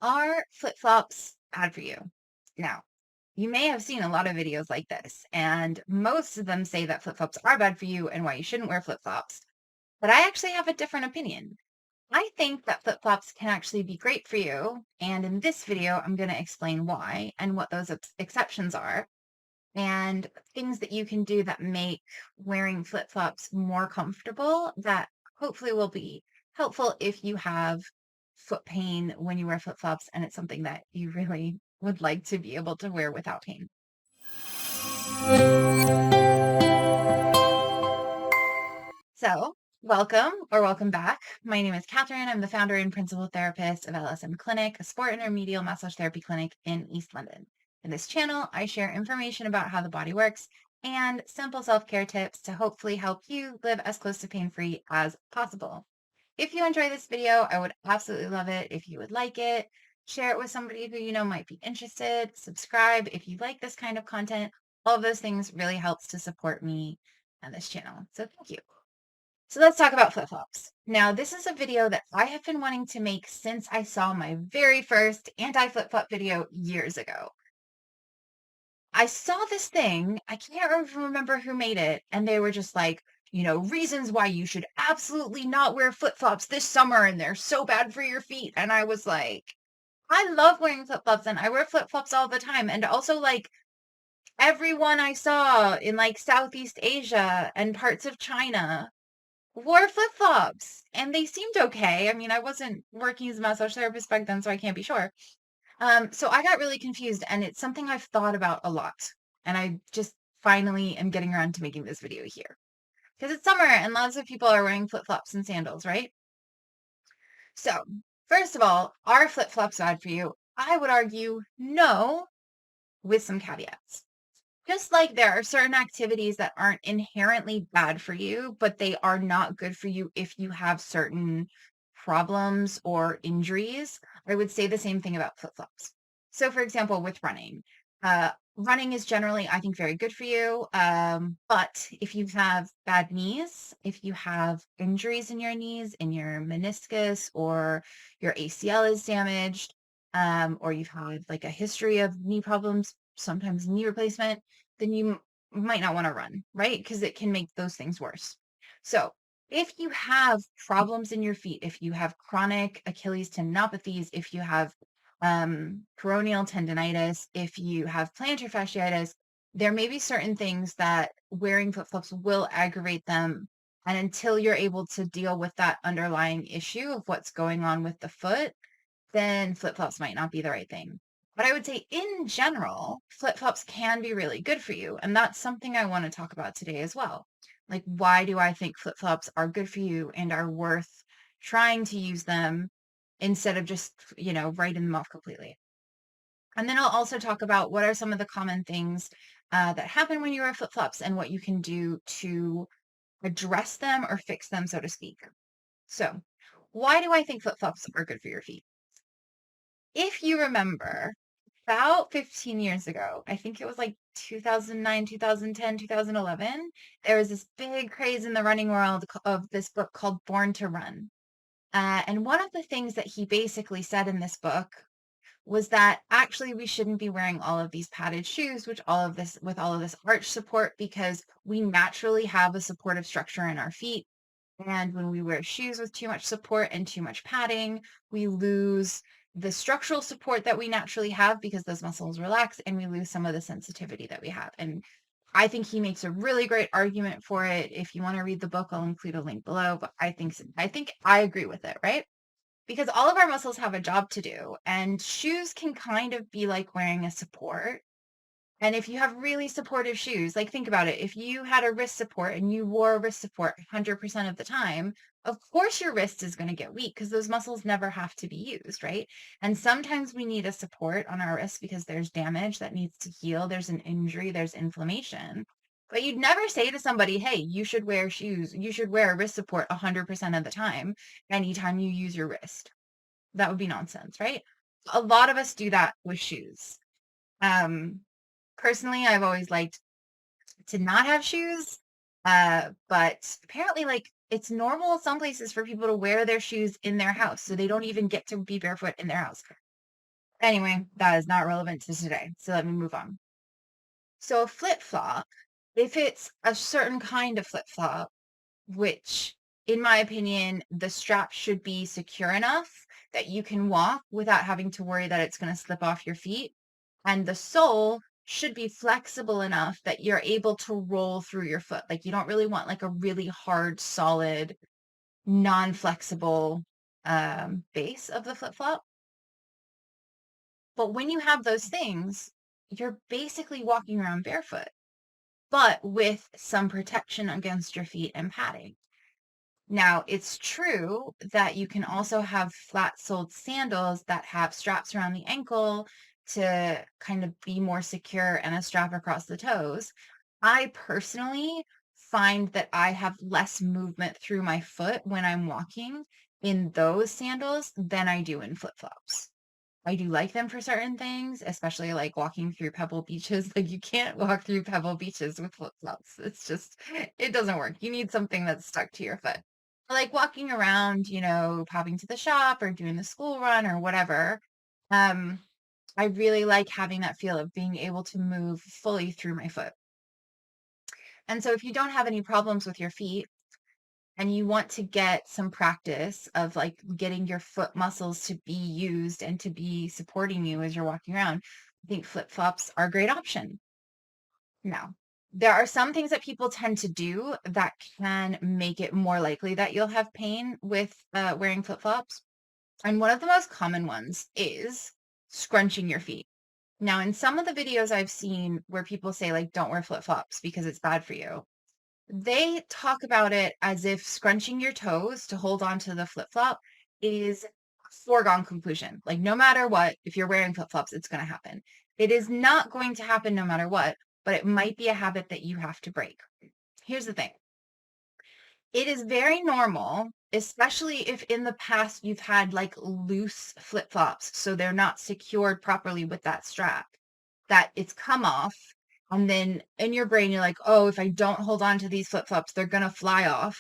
Are flip-flops bad for you? Now, you may have seen a lot of videos like this, and most of them say that flip-flops are bad for you and why you shouldn't wear flip-flops. But I actually have a different opinion. I think that flip-flops can actually be great for you, and in this video, I'm going to explain why and what those exceptions are, and things that you can do that make wearing flip-flops more comfortable that hopefully will be helpful if you have foot pain when you wear flip-flops and it's something that you really would like to be able to wear without pain. So, welcome back. My name is Catherine. I'm the founder and principal therapist of LSM Clinic, a sport and remedial massage therapy clinic in East London. In this channel, I share information about how the body works and simple self-care tips to hopefully help you live as close to pain-free as possible. If you enjoy this video, I would absolutely love it if you would like it, share it with somebody who you know might be interested, subscribe if you like this kind of content. All of those things really helps to support me and this channel. So thank you. So let's talk about flip-flops. Now, this is a video that I have been wanting to make since I saw my very first anti-flip-flop video years ago. I saw this thing, I can't even remember who made it, and they were just like, reasons why you should absolutely not wear flip-flops this summer, and they're so bad for your feet. And I was like, I love wearing flip-flops, and I wear flip-flops all the time. And also, like, everyone I saw in like Southeast Asia and parts of China wore flip-flops and they seemed okay. I mean, I wasn't working as a massage therapist back then, so I can't be sure. So I got really confused and it's something I've thought about a lot. And I just finally am getting around to making this video here. Because it's summer and lots of people are wearing flip-flops and sandals, right? So, first of all, are flip-flops bad for you? I would argue no, with some caveats. Just like there are certain activities that aren't inherently bad for you, but they are not good for you if you have certain problems or injuries, I would say the same thing about flip-flops. So, for example, with running, running is generally, I think, very good for you. But if you have bad knees, if you have injuries in your knees, in your meniscus, or your ACL is damaged, or you've had like a history of knee problems, sometimes knee replacement, then you might not want to run, right? Because it can make those things worse. So, if you have problems in your feet, if you have chronic Achilles tendinopathies, if you have peroneal tendonitis, if you have plantar fasciitis, there may be certain things that wearing flip-flops will aggravate them. And until you're able to deal with that underlying issue of what's going on with the foot, then flip-flops might not be the right thing. But I would say in general, flip-flops can be really good for you. And that's something I want to talk about today as well. Like, why do I think flip-flops are good for you and are worth trying to use them instead of just, writing them off completely? And then I'll also talk about what are some of the common things that happen when you wear flip-flops and what you can do to address them or fix them, so to speak. So, why do I think flip-flops are good for your feet? If you remember, about 15 years ago, I think it was like 2009, 2010, 2011, there was this big craze in the running world of this book called Born to Run. And one of the things that he basically said in this book was that actually we shouldn't be wearing all of these padded shoes, with all of this arch support, because we naturally have a supportive structure in our feet. And when we wear shoes with too much support and too much padding, we lose the structural support that we naturally have because those muscles relax and we lose some of the sensitivity that we have. And I think he makes a really great argument for it. If you want to read the book, I'll include a link below, but I think I agree with it, right? Because all of our muscles have a job to do and shoes can kind of be like wearing a support. And if you have really supportive shoes, like think about it, if you had a wrist support and you wore a wrist support 100% of the time, of course your wrist is going to get weak because those muscles never have to be used, right? And sometimes we need a support on our wrist because there's damage that needs to heal, there's an injury, there's inflammation. But you'd never say to somebody, hey, you should wear shoes, you should wear a wrist support 100% of the time, anytime you use your wrist. That would be nonsense, right? A lot of us do that with shoes. Um, Personally, I've always liked to not have shoes, but apparently, like, it's normal some places for people to wear their shoes in their house, so they don't even get to be barefoot in their house. Anyway, that is not relevant to today. So let me move on. So a flip-flop, if it's a certain kind of flip-flop, which in my opinion, the strap should be secure enough that you can walk without having to worry that it's going to slip off your feet. And the sole should be flexible enough that you're able to roll through your foot. Like you don't really want like a really hard, solid, non-flexible base of the flip-flop. But when you have those things, you're basically walking around barefoot, but with some protection against your feet and padding. Now, it's true that you can also have flat-soled sandals that have straps around the ankle to kind of be more secure and a strap across the toes. I personally find that I have less movement through my foot when I'm walking in those sandals than I do in flip-flops. I do like them for certain things, especially like walking through pebble beaches. Like you can't walk through pebble beaches with flip-flops. It's just, it doesn't work. You need something that's stuck to your foot. Like walking around, popping to the shop or doing the school run or whatever. Um, I really like having that feel of being able to move fully through my foot. And so if you don't have any problems with your feet, and you want to get some practice of like getting your foot muscles to be used and to be supporting you as you're walking around, I think flip-flops are a great option. Now, there are some things that people tend to do that can make it more likely that you'll have pain with wearing flip-flops. And one of the most common ones is scrunching your feet. Now, in some of the videos I've seen where people say like, don't wear flip-flops because it's bad for you, they talk about it as if scrunching your toes to hold on to the flip-flop is a foregone conclusion. Like no matter what, if you're wearing flip-flops, it's going to happen. It is not going to happen no matter what, but it might be a habit that you have to break. Here's the thing. It is very normal, especially if in the past you've had like loose flip-flops, so they're not secured properly with that strap, that it's come off. And then in your brain, you're like, oh, if I don't hold on to these flip-flops, they're going to fly off,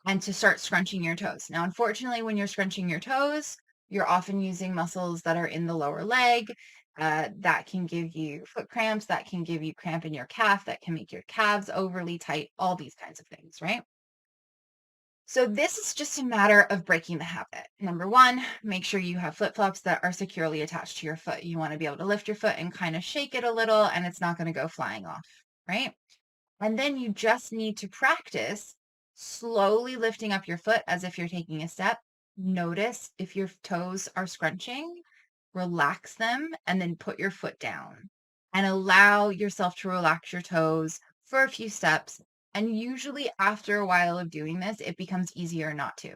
and to start scrunching your toes. Now, unfortunately, when you're scrunching your toes, you're often using muscles that are in the lower leg. That can give you foot cramps, that can give you cramp in your calf, that can make your calves overly tight, all these kinds of things, right? So this is just a matter of breaking the habit. Number one, make sure you have flip-flops that are securely attached to your foot. You want to be able to lift your foot and kind of shake it a little, and it's not going to go flying off, right? And then you just need to practice slowly lifting up your foot as if you're taking a step. Notice if your toes are scrunching, relax them, and then put your foot down and allow yourself to relax your toes for a few steps. And usually after a while of doing this, it becomes easier not to.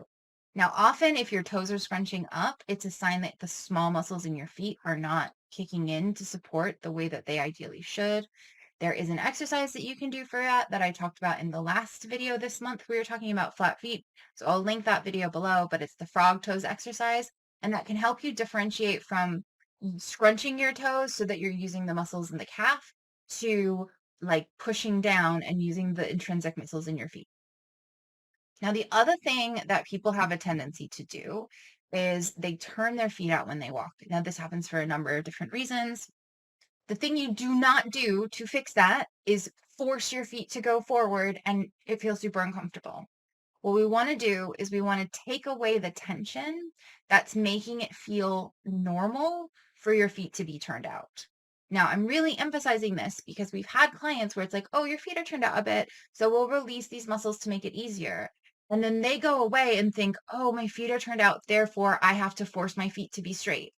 Now, often if your toes are scrunching up, it's a sign that the small muscles in your feet are not kicking in to support the way that they ideally should. There is an exercise that you can do for that I talked about in the last video this month. We were talking about flat feet. So I'll link that video below, but it's the frog toes exercise. And that can help you differentiate from scrunching your toes so that you're using the muscles in the calf to like pushing down and using the intrinsic muscles in your feet. Now, the other thing that people have a tendency to do is they turn their feet out when they walk. Now, this happens for a number of different reasons. The thing you do not do to fix that is force your feet to go forward and it feels super uncomfortable. What we want to do is we want to take away the tension that's making it feel normal for your feet to be turned out. Now, I'm really emphasizing this because we've had clients where it's like, oh, your feet are turned out a bit, so we'll release these muscles to make it easier. And then they go away and think, oh, my feet are turned out, therefore I have to force my feet to be straight.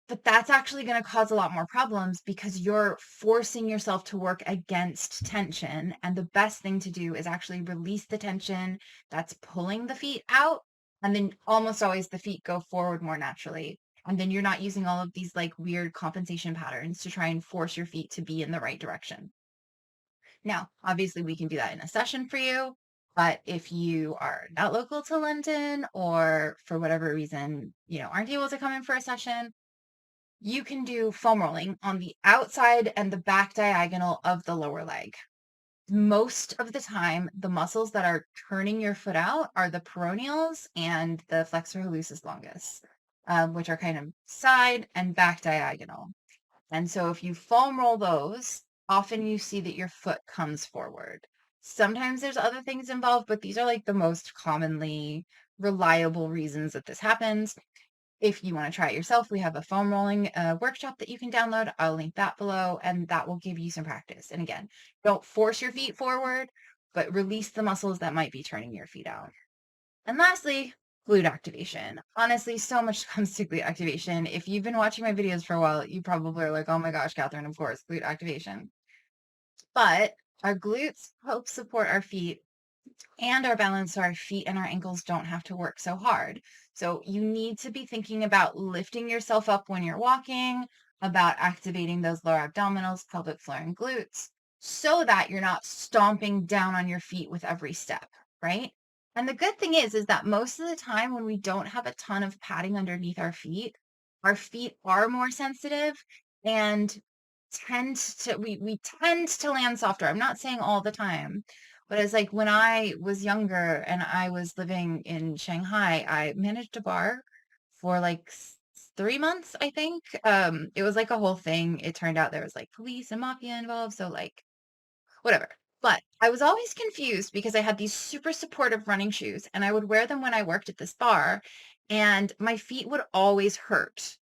But that's actually going to cause a lot more problems because you're forcing yourself to work against tension. And the best thing to do is actually release the tension that's pulling the feet out. And then almost always the feet go forward more naturally. And then you're not using all of these like weird compensation patterns to try and force your feet to be in the right direction. Now, obviously, we can do that in a session for you. But if you are not local to London or for whatever reason, aren't able to come in for a session, you can do foam rolling on the outside and the back diagonal of the lower leg. Most of the time, the muscles that are turning your foot out are the peroneals and the flexor hallucis longus. which are kind of side and back diagonal. And so if you foam roll those, often you see that your foot comes forward. Sometimes there's other things involved, but these are like the most commonly reliable reasons that this happens. If you want to try it yourself, we have a foam rolling workshop that you can download. I'll link that below, and that will give you some practice. And again, don't force your feet forward, but release the muscles that might be turning your feet out. And lastly, glute activation. Honestly, so much comes to glute activation. If you've been watching my videos for a while, you probably are like, oh my gosh, Catherine, of course, glute activation. But our glutes help support our feet and our balance so our feet and our ankles don't have to work so hard. So you need to be thinking about lifting yourself up when you're walking, about activating those lower abdominals, pelvic floor, and glutes so that you're not stomping down on your feet with every step, right? And the good thing is that most of the time when we don't have a ton of padding underneath our feet are more sensitive and we tend to land softer. I'm not saying all the time, but it's like when I was younger and I was living in Shanghai, I managed a bar for like 3 months, I think. It was like a whole thing. It turned out there was like police and mafia involved, so like whatever. But I was always confused because I had these super supportive running shoes and I would wear them when I worked at this bar and my feet would always hurt.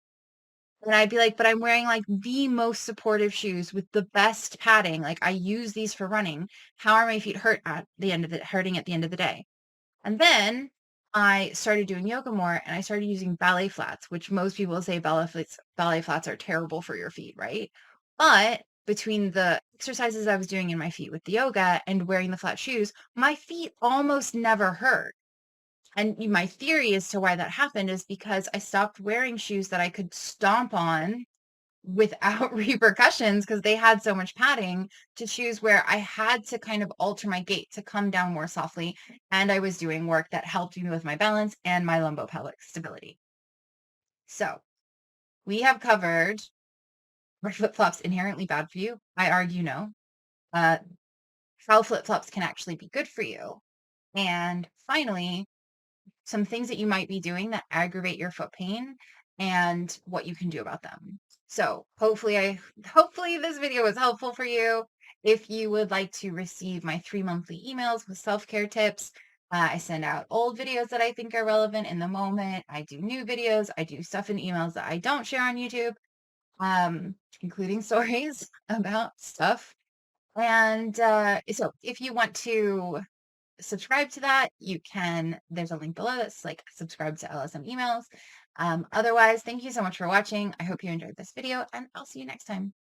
And I'd be like, but I'm wearing like the most supportive shoes with the best padding. Like I use these for running. How are my feet hurting at the end of the day? And then I started doing yoga more and I started using ballet flats, which most people say ballet flats are terrible for your feet, right? But between the exercises I was doing in my feet with the yoga and wearing the flat shoes, my feet almost never hurt. And my theory as to why that happened is because I stopped wearing shoes that I could stomp on without repercussions because they had so much padding to shoes where I had to kind of alter my gait to come down more softly. And I was doing work that helped me with my balance and my lumbopelvic stability. So we have covered are flip-flops inherently bad for you? I argue no. Uh, how flip-flops can actually be good for you. And finally, some things that you might be doing that aggravate your foot pain and what you can do about them. So hopefully this video was helpful for you. If you would like to receive my 3 monthly emails with self-care tips, I send out old videos that I think are relevant in the moment. I do new videos. I do stuff in emails that I don't share on YouTube, including stories about stuff. And so if you want to subscribe to that, you can, there's a link below that's like subscribe to LSM emails. Otherwise, thank you so much for watching. I hope you enjoyed this video and I'll see you next time.